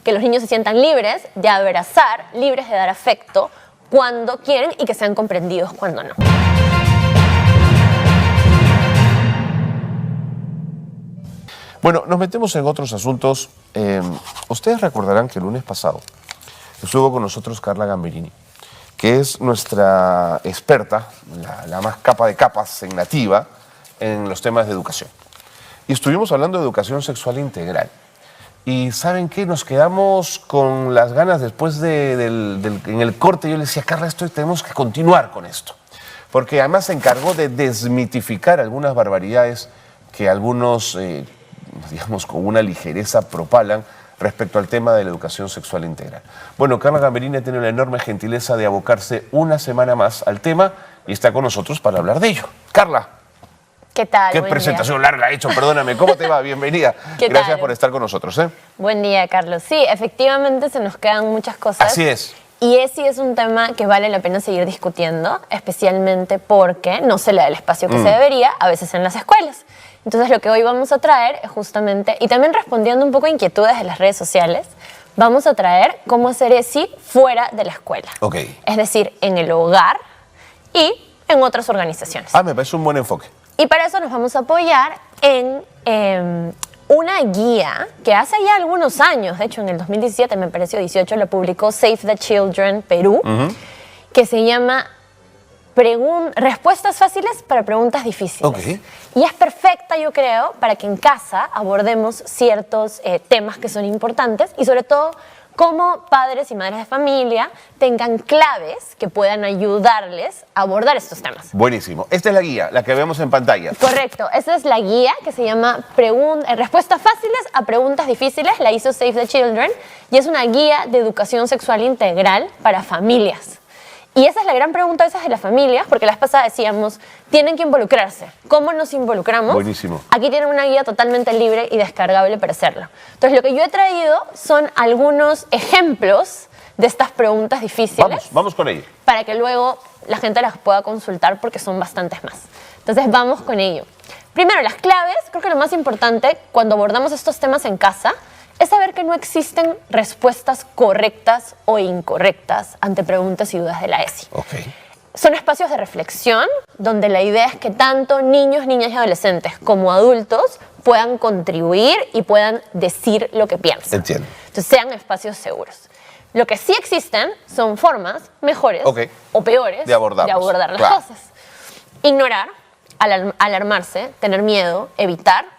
que los niños se sientan libres de abrazar, libres de dar afecto cuando quieren y que sean comprendidos cuando no. Bueno, nos metemos en otros asuntos. Ustedes recordarán que el lunes pasado estuvo con nosotros Carla Gamberini, que es nuestra experta, la más capa de capas en nativa, en los temas de educación. Y estuvimos hablando de educación sexual integral. Y ¿saben qué? Nos quedamos con las ganas después en el corte. Yo le decía, Carla, tenemos que continuar con esto. Porque además se encargó de desmitificar algunas barbaridades que algunos, digamos, con una ligereza propalan respecto al tema de la educación sexual integral. Bueno, Carla Gamberini tiene la enorme gentileza de abocarse una semana más al tema y está con nosotros para hablar de ello. Carla. ¿Qué tal? Qué presentación larga ha hecho, perdóname. ¿Cómo te va? Bienvenida. Gracias por estar con nosotros. Buen día, Carlos. Sí, efectivamente se nos quedan muchas cosas. Así es. Y ese es un tema que vale la pena seguir discutiendo, especialmente porque no se le da el espacio que se debería a veces en las escuelas. Entonces lo que hoy vamos a traer es justamente, y también respondiendo un poco a inquietudes de las redes sociales, vamos a traer cómo hacer ESI fuera de la escuela. Okay. Es decir, en el hogar y en otras organizaciones. Me parece un buen enfoque. Y para eso nos vamos a apoyar en una guía que hace ya algunos años, de hecho en el 2017, me pareció 18, lo publicó Save the Children Perú, que se llama Respuestas fáciles para preguntas difíciles. Okay. Y es perfecta, yo creo, para que en casa abordemos ciertos temas que son importantes y sobre todo cómo padres y madres de familia tengan claves que puedan ayudarles a abordar estos temas. Buenísimo. Esta es la guía, la que vemos en pantalla. Correcto. Esa es la guía que se llama Respuestas fáciles a preguntas difíciles. La hizo Save the Children y es una guía de educación sexual integral para familias. Y esa es la gran pregunta a veces de las familias, porque la vez pasada decíamos, tienen que involucrarse. ¿Cómo nos involucramos? Buenísimo. Aquí tienen una guía totalmente libre y descargable para hacerlo. Entonces, lo que yo he traído son algunos ejemplos de estas preguntas difíciles. Vamos con ello. Para que luego la gente las pueda consultar, porque son bastantes más. Entonces, vamos con ello. Primero, las claves. Creo que lo más importante cuando abordamos estos temas en casa es saber que no existen respuestas correctas o incorrectas ante preguntas y dudas de la ESI. Okay. Son espacios de reflexión donde la idea es que tanto niños, niñas y adolescentes como adultos puedan contribuir y puedan decir lo que piensan. Entiendo. Entonces sean espacios seguros. Lo que sí existen son formas mejores o peores de abordar las cosas. Ignorar, alarmarse, tener miedo, evitar,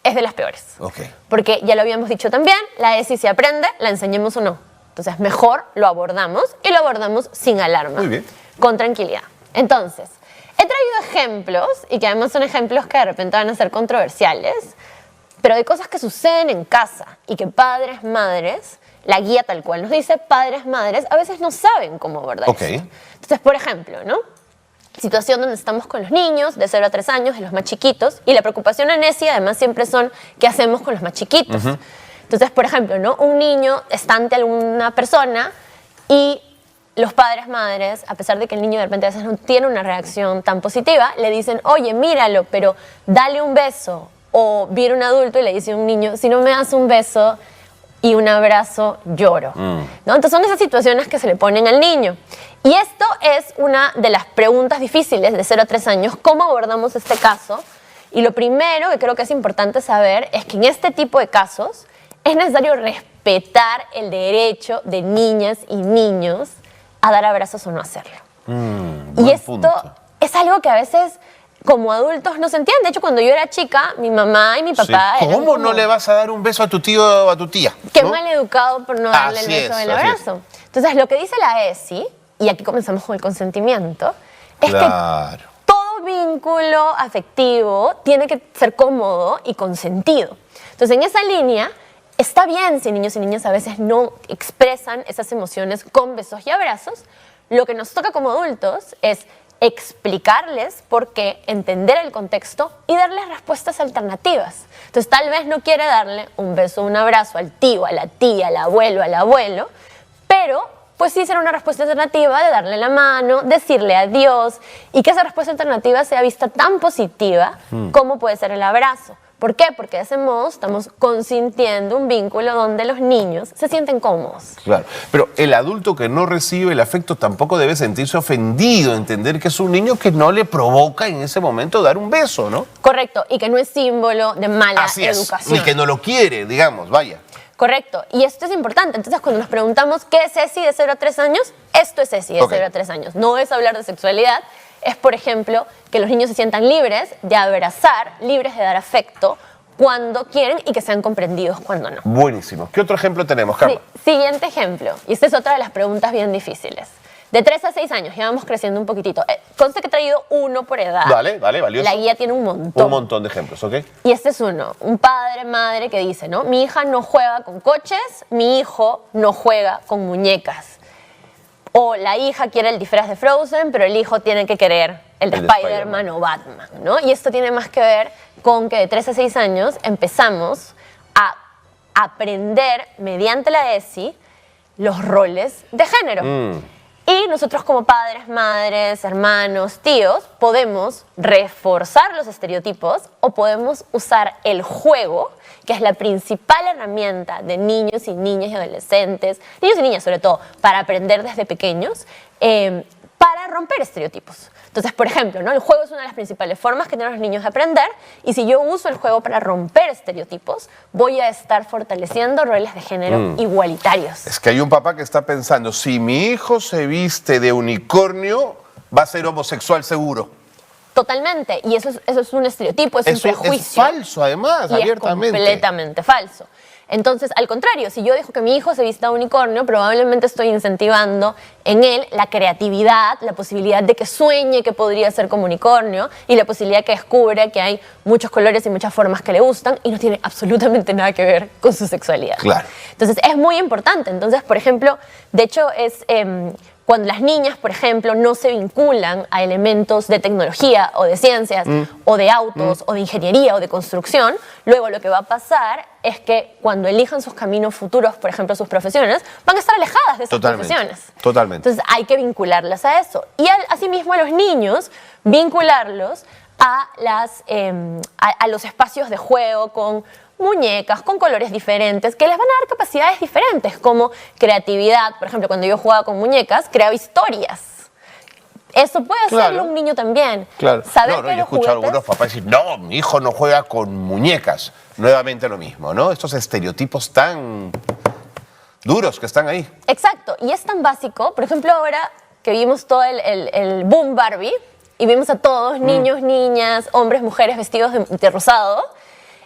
es de las peores. Okay. Porque ya lo habíamos dicho también, la ESI se aprende, la enseñemos o no. Entonces mejor lo abordamos y lo abordamos sin alarma. Muy bien. Con tranquilidad. Entonces, he traído ejemplos y que además son ejemplos que de repente van a ser controversiales, pero de cosas que suceden en casa y que padres, madres, la guía tal cual nos dice, padres, madres, a veces no saben cómo abordar esto. Entonces, por ejemplo, ¿no? Situación donde estamos con los niños de 0 a 3 años, de los más chiquitos, y la preocupación en ESI además siempre son ¿qué hacemos con los más chiquitos? Entonces, por ejemplo, ¿no? Un niño está ante alguna persona y los padres, madres, a pesar de que el niño de repente a veces no tiene una reacción tan positiva, le dicen, oye, míralo, pero dale un beso. O viene un adulto y le dice a un niño, si no me das un beso y un abrazo, lloro. ¿No? Entonces son esas situaciones que se le ponen al niño. Y esto es una de las preguntas difíciles de 0 a 3 años, ¿cómo abordamos este caso? Y lo primero que creo que es importante saber es que en este tipo de casos es necesario respetar el derecho de niñas y niños a dar abrazos o no hacerlo. Y esto es algo que a veces como adultos no se entiende. De hecho, cuando yo era chica, mi mamá y mi papá... Sí. ¿Cómo no le vas a dar un beso a tu tío o a tu tía? Qué mal educado por no darle el beso del abrazo. Entonces, lo que dice la ESI, y aquí comenzamos con el consentimiento, es que todo vínculo afectivo tiene que ser cómodo y consentido. Entonces, en esa línea, está bien si niños y niñas a veces no expresan esas emociones con besos y abrazos. Lo que nos toca como adultos es explicarles por qué, entender el contexto y darles respuestas alternativas. Entonces, tal vez no quiere darle un beso o un abrazo al tío, a la tía, al abuelo, pero pues sí será una respuesta alternativa de darle la mano, decirle adiós y que esa respuesta alternativa sea vista tan positiva como puede ser el abrazo. ¿Por qué? Porque de ese modo estamos consintiendo un vínculo donde los niños se sienten cómodos. Claro, pero el adulto que no recibe el afecto tampoco debe sentirse ofendido, entender que es un niño que no le provoca en ese momento dar un beso, ¿no? Correcto, y que no es símbolo de mala Así es, educación. y que no lo quiere, digamos, vaya. Correcto, y esto es importante. Entonces, cuando nos preguntamos qué es Ceci de 0 a 3 años, esto es Ceci de 0 a 3 años. No es hablar de sexualidad, es, por ejemplo, que los niños se sientan libres de abrazar, libres de dar afecto cuando quieren y que sean comprendidos cuando no. Buenísimo. ¿Qué otro ejemplo tenemos, Carla? Sí, siguiente ejemplo, y esta es otra de las preguntas bien difíciles. De 3 a 6 años, ya vamos creciendo un poquitito. Conste que he traído uno por edad. Vale, valioso. La guía tiene un montón. Un montón de ejemplos, ¿ok? Y este es uno, un padre, madre que dice, ¿no? Mi hija no juega con coches, mi hijo no juega con muñecas. O la hija quiere el disfraz de Frozen, pero el hijo tiene que querer el de Spider-Man o Batman, ¿no? Y esto tiene más que ver con que de 3 a 6 años empezamos a aprender mediante la ESI los roles de género. Y nosotros como padres, madres, hermanos, tíos, podemos reforzar los estereotipos o podemos usar el juego, que es la principal herramienta de niños y niñas y adolescentes, niños y niñas sobre todo, para aprender desde pequeños, para romper estereotipos. Entonces, por ejemplo, ¿no? El juego es una de las principales formas que tienen los niños de aprender y si yo uso el juego para romper estereotipos, voy a estar fortaleciendo roles de género igualitarios. Es que hay un papá que está pensando, si mi hijo se viste de unicornio, va a ser homosexual seguro. Totalmente, y eso es un estereotipo, es un prejuicio. Es falso, además, y abiertamente. Es completamente falso. Entonces, al contrario, si yo dejo que mi hijo se vista de unicornio, probablemente estoy incentivando en él la creatividad, la posibilidad de que sueñe que podría ser como unicornio y la posibilidad que descubra que hay muchos colores y muchas formas que le gustan y no tiene absolutamente nada que ver con su sexualidad. Claro. Entonces, es muy importante. Entonces, por ejemplo, de hecho, es... cuando las niñas, por ejemplo, no se vinculan a elementos de tecnología o de ciencias o de autos o de ingeniería o de construcción, luego lo que va a pasar es que cuando elijan sus caminos futuros, por ejemplo, sus profesiones, van a estar alejadas de esas profesiones. Totalmente. Entonces hay que vincularlas a eso. Y asimismo a los niños, vincularlos a los espacios de juego con muñecas, con colores diferentes, que les van a dar capacidades diferentes, como creatividad. Por ejemplo, cuando yo jugaba con muñecas, creaba historias. Eso puede hacerlo un niño también. Claro. Saber No, que yo los escucho a juguetes... algunos papás decir, no, mi hijo no juega con muñecas. Nuevamente lo mismo, ¿no? Estos estereotipos tan duros que están ahí. Exacto, y es tan básico. Por ejemplo, ahora que vimos todo el boom Barbie y vimos a todos, niños, niñas, hombres, mujeres vestidos de rosado,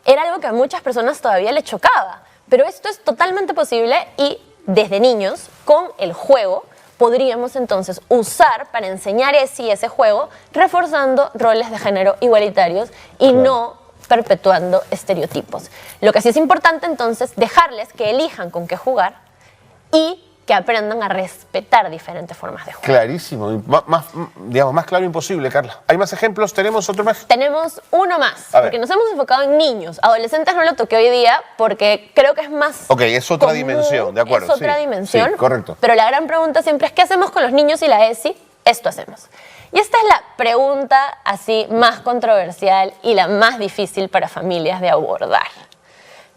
era algo que a muchas personas todavía les chocaba. Pero esto es totalmente posible y desde niños, con el juego, podríamos entonces usar para enseñar ese juego, reforzando roles de género igualitarios y no perpetuando estereotipos. Lo que sí es importante entonces, dejarles que elijan con qué jugar y que aprendan a respetar diferentes formas de juego. Clarísimo, más claro imposible, Carla. ¿Hay más ejemplos? ¿Tenemos otro más? Tenemos uno más, porque nos hemos enfocado en niños. Adolescentes no lo toqué hoy día porque creo que es más... Ok, es otra común, dimensión, de acuerdo. Es otra dimensión, sí, correcto. Pero la gran pregunta siempre es, ¿qué hacemos con los niños y la ESI? Esto hacemos. Y esta es la pregunta así más controversial y la más difícil para familias de abordar.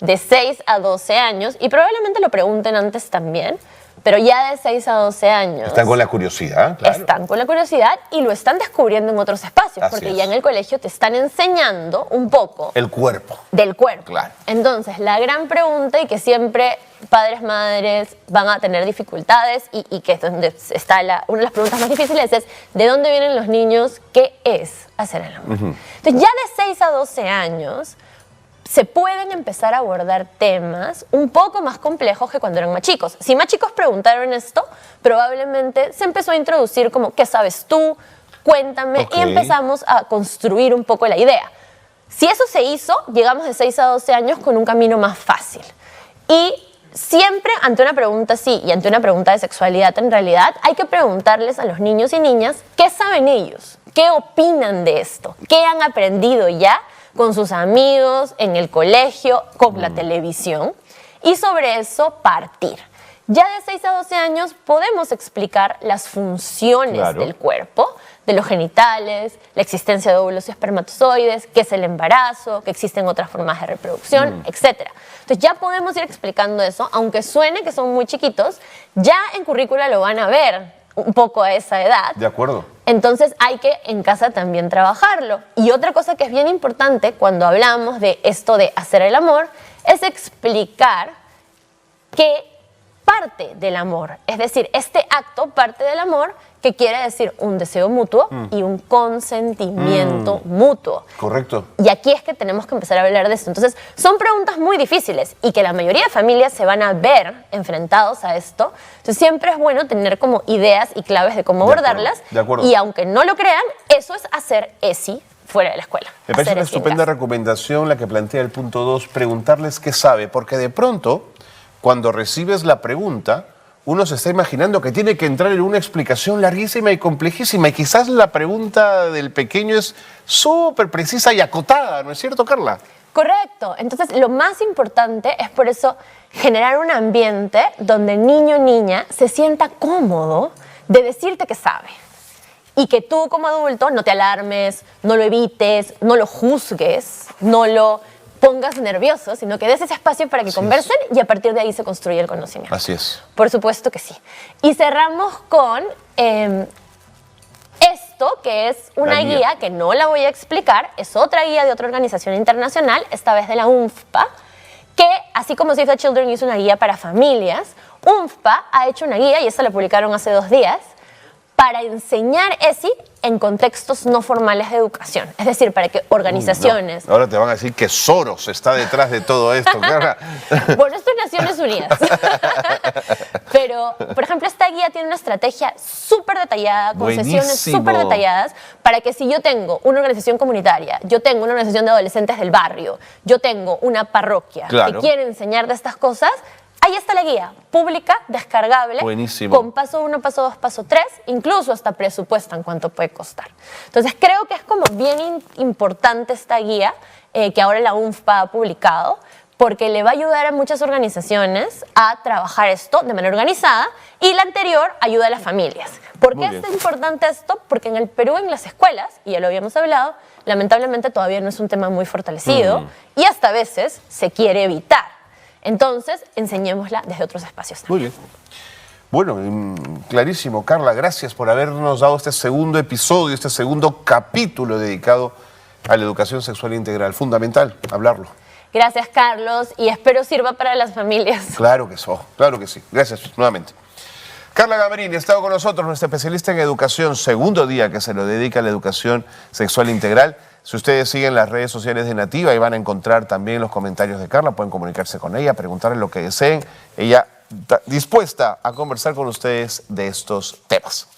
De 6 a 12 años, y probablemente lo pregunten antes también, pero ya de 6 a 12 años... Están con la curiosidad, claro. Están con la curiosidad y lo están descubriendo en otros espacios, porque ya en el colegio te están enseñando un poco... El cuerpo. Del cuerpo. Claro. Entonces, la gran pregunta y que siempre padres, madres van a tener dificultades y que es donde está una de las preguntas más difíciles es ¿de dónde vienen los niños? ¿Qué es hacer el amor? Entonces, ya de 6 a 12 años... se pueden empezar a abordar temas un poco más complejos que cuando eran más chicos. Si más chicos preguntaron esto, probablemente se empezó a introducir como, ¿qué sabes tú? Cuéntame. Y empezamos a construir un poco la idea. Si eso se hizo, llegamos de 6 a 12 años con un camino más fácil. Y siempre ante una pregunta así y ante una pregunta de sexualidad, en realidad, hay que preguntarles a los niños y niñas qué saben ellos, qué opinan de esto, qué han aprendido ya con sus amigos, en el colegio, con la televisión, y sobre eso partir. Ya de 6 a 12 años podemos explicar las funciones Claro. del cuerpo, de los genitales, la existencia de óvulos y espermatozoides, qué es el embarazo, que existen otras formas de reproducción, etc. Entonces ya podemos ir explicando eso, aunque suene que son muy chiquitos, ya en currícula lo van a ver un poco a esa edad. De acuerdo. Entonces hay que en casa también trabajarlo. Y otra cosa que es bien importante cuando hablamos de esto de hacer el amor es explicar que parte del amor, es decir, este acto parte del amor, que quiere decir un deseo mutuo y un consentimiento mutuo. Correcto. Y aquí es que tenemos que empezar a hablar de esto. Entonces, son preguntas muy difíciles y que la mayoría de familias se van a ver enfrentados a esto. Entonces, siempre es bueno tener como ideas y claves de cómo De acuerdo, abordarlas. de acuerdo. Y aunque no lo crean, eso es hacer ESI fuera de la escuela. Me parece Hacer una ESI en estupenda casa. recomendación la que plantea el punto 2, preguntarles qué sabe, porque de pronto, cuando recibes la pregunta, uno se está imaginando que tiene que entrar en una explicación larguísima y complejísima, y quizás la pregunta del pequeño es súper precisa y acotada, ¿no es cierto, Carla? Correcto. Entonces, lo más importante es por eso generar un ambiente donde el niño o niña se sienta cómodo de decirte que sabe. Y que tú como adulto no te alarmes, no lo evites, no lo juzgues, no lo pongas nervioso, sino que des ese espacio para que Así conversen y a partir de ahí se construye el conocimiento. Así es. Por supuesto que sí. Y cerramos con esto, que es una La guía. guía que no la voy a explicar, es otra guía de otra organización internacional, esta vez de la UNFPA, que así como Save the Children hizo una guía para familias, UNFPA ha hecho una guía, y esta la publicaron hace 2 días, para enseñar ESI en contextos no formales de educación. Es decir, para que organizaciones... No. Ahora te van a decir que Soros está detrás de todo esto, Carla. Bueno, esto es Naciones Unidas. Pero, por ejemplo, esta guía tiene una estrategia súper detallada, con sesiones Buenísimo. súper detalladas, para que si yo tengo una organización comunitaria, yo tengo una organización de adolescentes del barrio, yo tengo una parroquia Claro. que quiere enseñar de estas cosas, ahí está la guía, pública, descargable, Buenísimo. con paso 1, paso 2, paso 3, incluso hasta presupuestan cuánto puede costar. Entonces, creo que es como bien importante esta guía que ahora la UNFPA ha publicado, porque le va a ayudar a muchas organizaciones a trabajar esto de manera organizada, y la anterior ayuda a las familias. ¿Por Muy qué bien. es importante esto? Porque en el Perú, en las escuelas, y ya lo habíamos hablado, lamentablemente todavía no es un tema muy fortalecido y hasta a veces se quiere evitar. Entonces, enseñémosla desde otros espacios también. Muy bien. Bueno, clarísimo. Carla, gracias por habernos dado este segundo episodio, este segundo capítulo dedicado a la educación sexual integral. Fundamental hablarlo. Gracias, Carlos, y espero sirva para las familias. Claro que sí, claro que sí. Gracias nuevamente. Carla Gamberini ha estado con nosotros, nuestra especialista en educación, segundo día que se lo dedica a la educación sexual integral. Si ustedes siguen las redes sociales de Nativa, ahí van a encontrar también los comentarios de Carla, pueden comunicarse con ella, preguntarle lo que deseen. Ella está dispuesta a conversar con ustedes de estos temas.